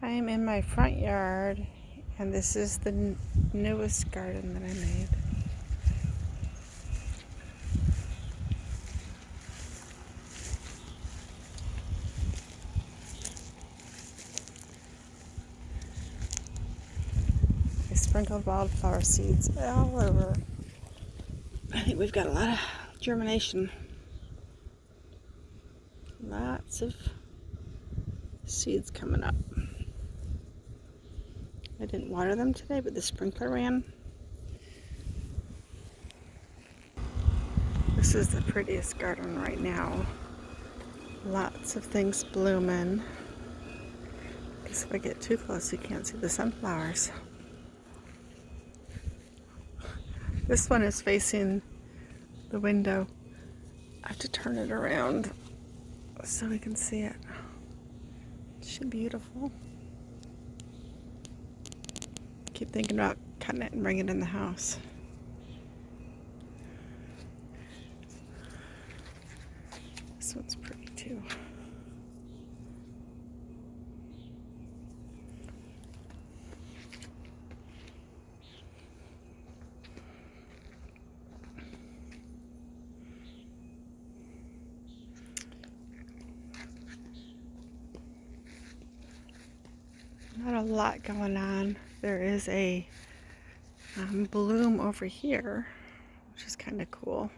I'm in my front yard, and this is the newest garden that I made. I sprinkled wildflower seeds all over. I think we've got a lot of germination. Lots of seeds coming up. I didn't water them today, but the sprinkler ran. This is the prettiest garden right now. Lots of things blooming. Because if I get too close, you can't see the sunflowers. This one is facing the window. I have to turn it around so we can see it. It's beautiful. Keep thinking about cutting it and bringing it in the house. This one's pretty too. Not a lot going on. There is a bloom over here, which is kind of cool.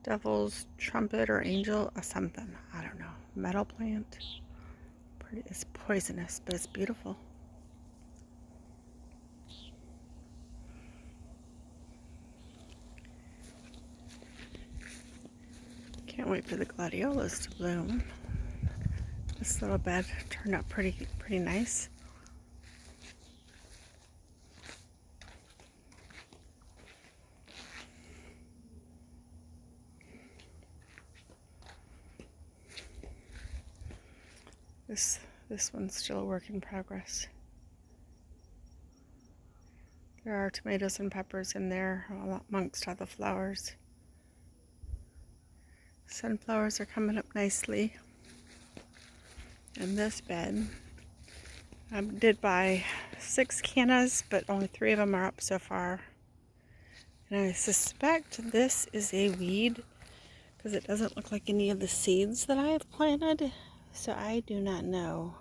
Devil's trumpet or angel or something. I don't know. Metal plant. It's poisonous, but it's beautiful. Can't wait for the gladiolas to bloom. This little bed turned out pretty nice. This one's still a work in progress. There are tomatoes and peppers in there amongst all the flowers. Sunflowers are coming up nicely. In this bed, I did buy 6 cannas, but only 3 of them are up so far. And I suspect this is a weed because it doesn't look like any of the seeds that I have planted. So I do not know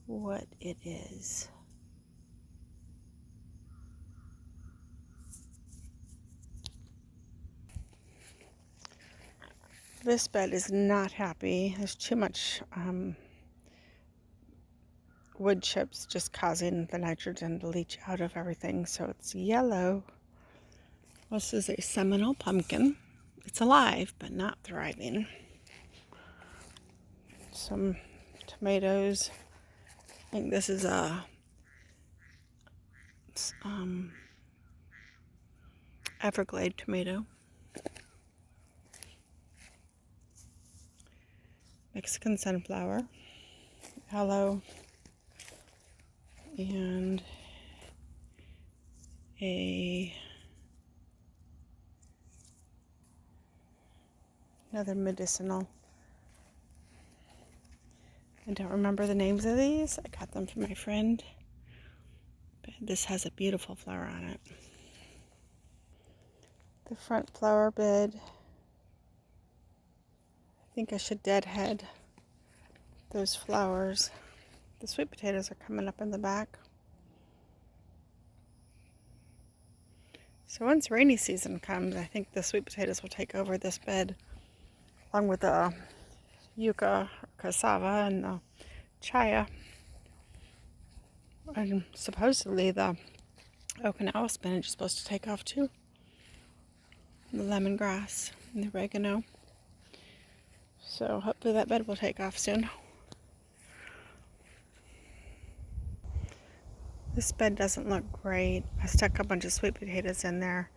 what it is. This bed is not happy. There's too much wood chips just causing the nitrogen to leach out of everything, so it's yellow. This is a Seminole pumpkin. It's alive, but not thriving. Some tomatoes. I think this is a Everglade tomato. Mexican sunflower, aloe, and another medicinal. I don't remember the names of these. I got them from my friend. But this has a beautiful flower on it. The front flower bed. I think I should deadhead those flowers. The sweet potatoes are coming up in the back. So once rainy season comes, I think the sweet potatoes will take over this bed, along with the yucca, or cassava, and the chaya. And supposedly the Okinawa spinach is supposed to take off too. The lemongrass and the oregano. So hopefully that bed will take off soon. This bed doesn't look great. I stuck a bunch of sweet potatoes in there.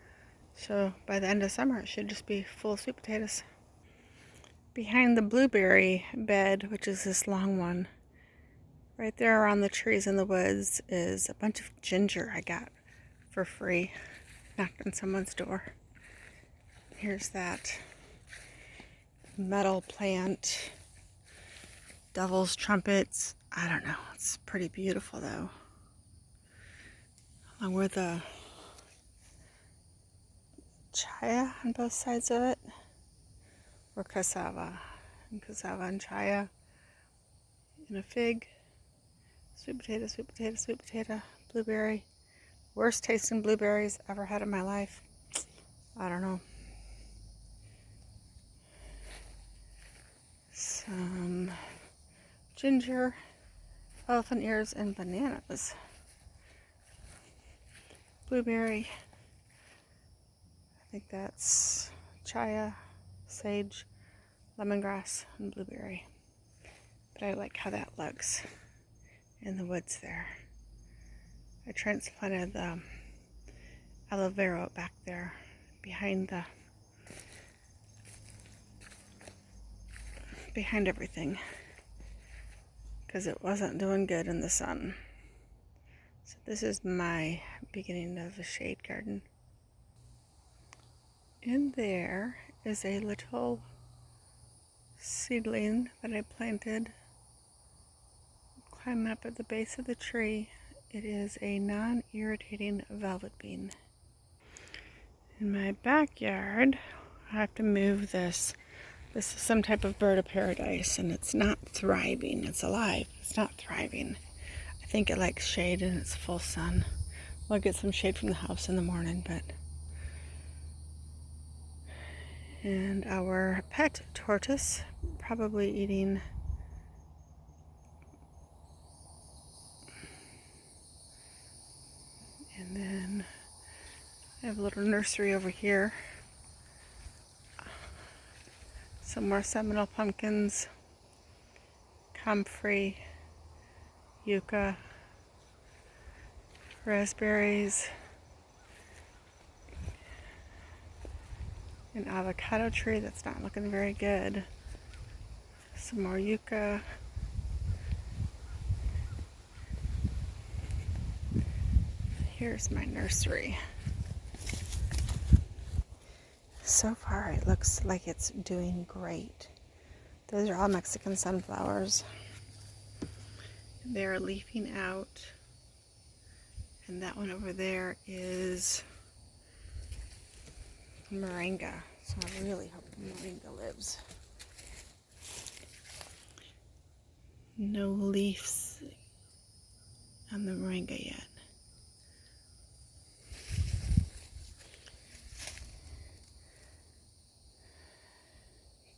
So by the end of summer it should just be full of sweet potatoes. Behind the blueberry bed, which is this long one, right there around the trees in the woods is a bunch of ginger I got for free. Knocked on someone's door. Here's that metal plant. devil's trumpets. I don't know. It's pretty beautiful though. Along with the chaya on both sides of it. Or cassava. And cassava and chaya. And a fig. Sweet potato, sweet potato, sweet potato. Blueberry. Worst tasting blueberries ever had in my life. I don't know. Some ginger, elephant ears, and bananas. Blueberry. I think that's chaya, sage, lemongrass, and blueberry. But I like how that looks in the woods there. I transplanted the aloe vera back there behind everything because it wasn't doing good in the sun. So this is my beginning of a shade garden. In there is a little seedling that I planted climbing up at the base of the tree. It is a non-irritating velvet bean. In my backyard, I have to move this. This is some type of bird of paradise, and it's not thriving. It's alive. It's not thriving. I think it likes shade and it's full sun. We'll get some shade from the house in the morning, but... And our pet tortoise, probably eating and then I have a little nursery over here. Some more Seminole pumpkins, comfrey, yucca, raspberries, an avocado tree that's not looking very good, some more yucca, here's my nursery. So far it looks like it's doing great. Those are all Mexican sunflowers. They're leafing out. And that one over there is moringa. So I really hope moringa lives. No leaves on the moringa yet.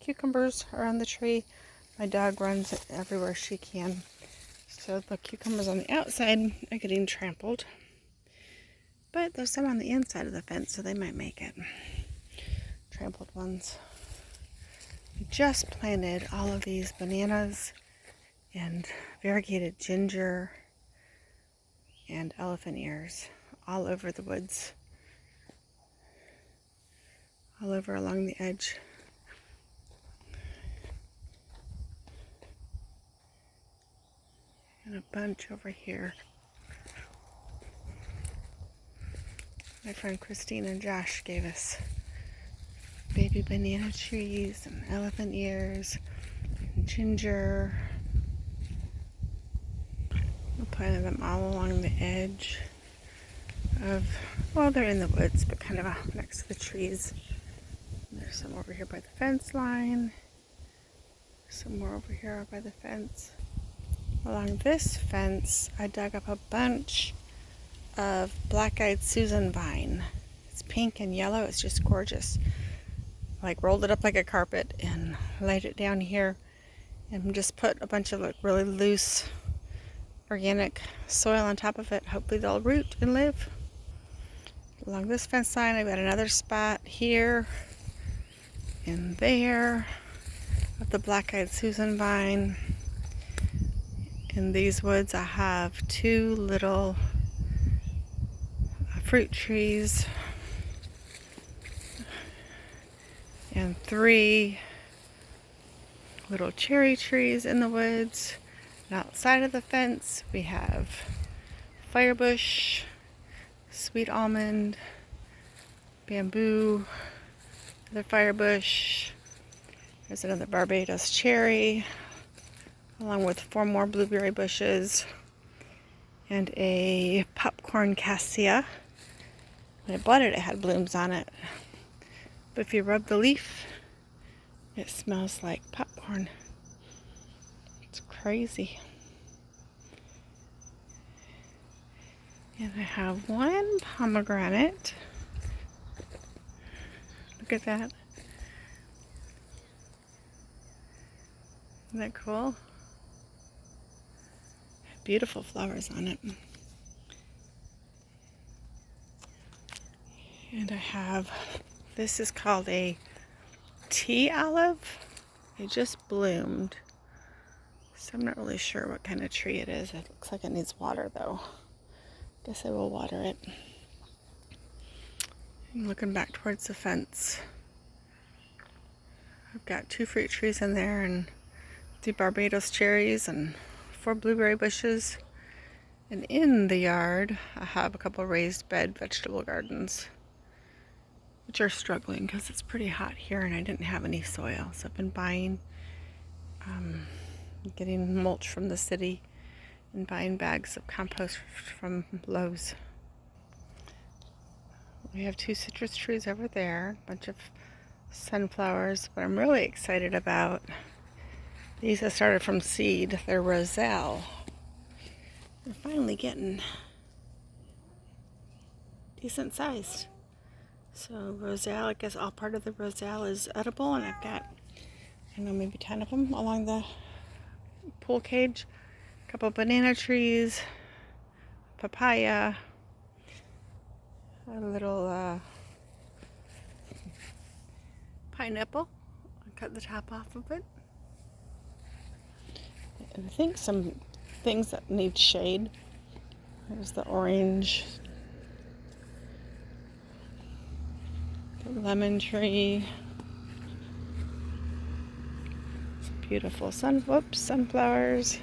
Cucumbers are on the tree. My dog runs everywhere she can. So the cucumbers on the outside are getting trampled. But there's some on the inside of the fence, so they might make it. Trampled ones. We just planted all of these bananas and variegated ginger and elephant ears all over the woods. All over along the edge. And a bunch over here. My friend Christine and Josh gave us baby banana trees and elephant ears and ginger. We planted them all along the edge of, well, they're in the woods, but kind of next to the trees. And there's some over here by the fence line. Some more over here by the fence. Along this fence, I dug up a bunch of black-eyed Susan vine. It's pink and yellow. It's just gorgeous. Like rolled it up like a carpet and laid it down here and just put a bunch of like really loose organic soil on top of it. Hopefully they'll root and live. Along this fence line, I've got another spot here and there of the black-eyed Susan vine. In these woods, I have 2 little fruit trees and 3 little cherry trees in the woods. And outside of the fence, we have firebush, sweet almond, bamboo, another firebush. There's another Barbados cherry, along with 4 more blueberry bushes and a popcorn cassia. When I bought it, it had blooms on it. But if you rub the leaf, it smells like popcorn. It's crazy. And I have 1 pomegranate. Look at that. Isn't that cool? Beautiful flowers on it. And I have, this is called a tea olive. It just bloomed. So I'm not really sure what kind of tree it is. It looks like it needs water though. Guess I will water it. I'm looking back towards the fence. I've got 2 fruit trees in there and 3 Barbados cherries and 4 blueberry bushes. And in the yard, I have a couple raised bed vegetable gardens, which are struggling because it's pretty hot here and I didn't have any soil. So I've been buying, getting mulch from the city and buying bags of compost from Lowe's. We have 2 citrus trees over there, a bunch of sunflowers, but I'm really excited about these. I started from seed. They're roselle. They're finally getting decent sized. So roselle, I guess all part of the roselle is edible, and I've got, I don't know, maybe 10 of them along the pool cage. A couple banana trees, papaya, a little pineapple. I cut the top off of it. And I think some things that need shade. There's the orange, the lemon tree. It's beautiful sunflowers.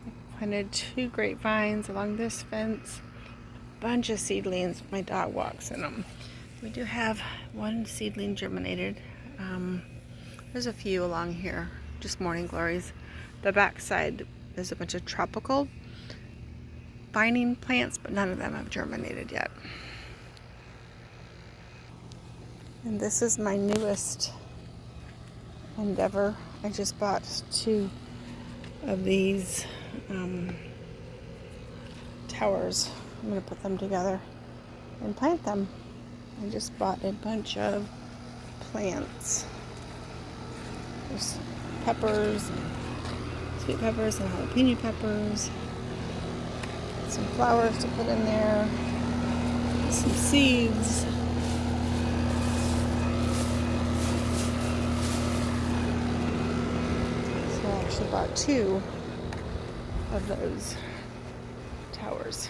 I planted 2 grapevines along this fence. A bunch of seedlings. My dog walks in them. We do have 1 seedling germinated. There's a few along here, just morning glories. The back side, there's a bunch of tropical vining plants, but none of them have germinated yet. And this is my newest endeavor. I just bought 2 of these towers. I'm going to put them together and plant them. I just bought a bunch of plants. There's peppers, and sweet peppers, and jalapeno peppers. Some flowers to put in there. Some seeds. So I actually bought 2 of those towers.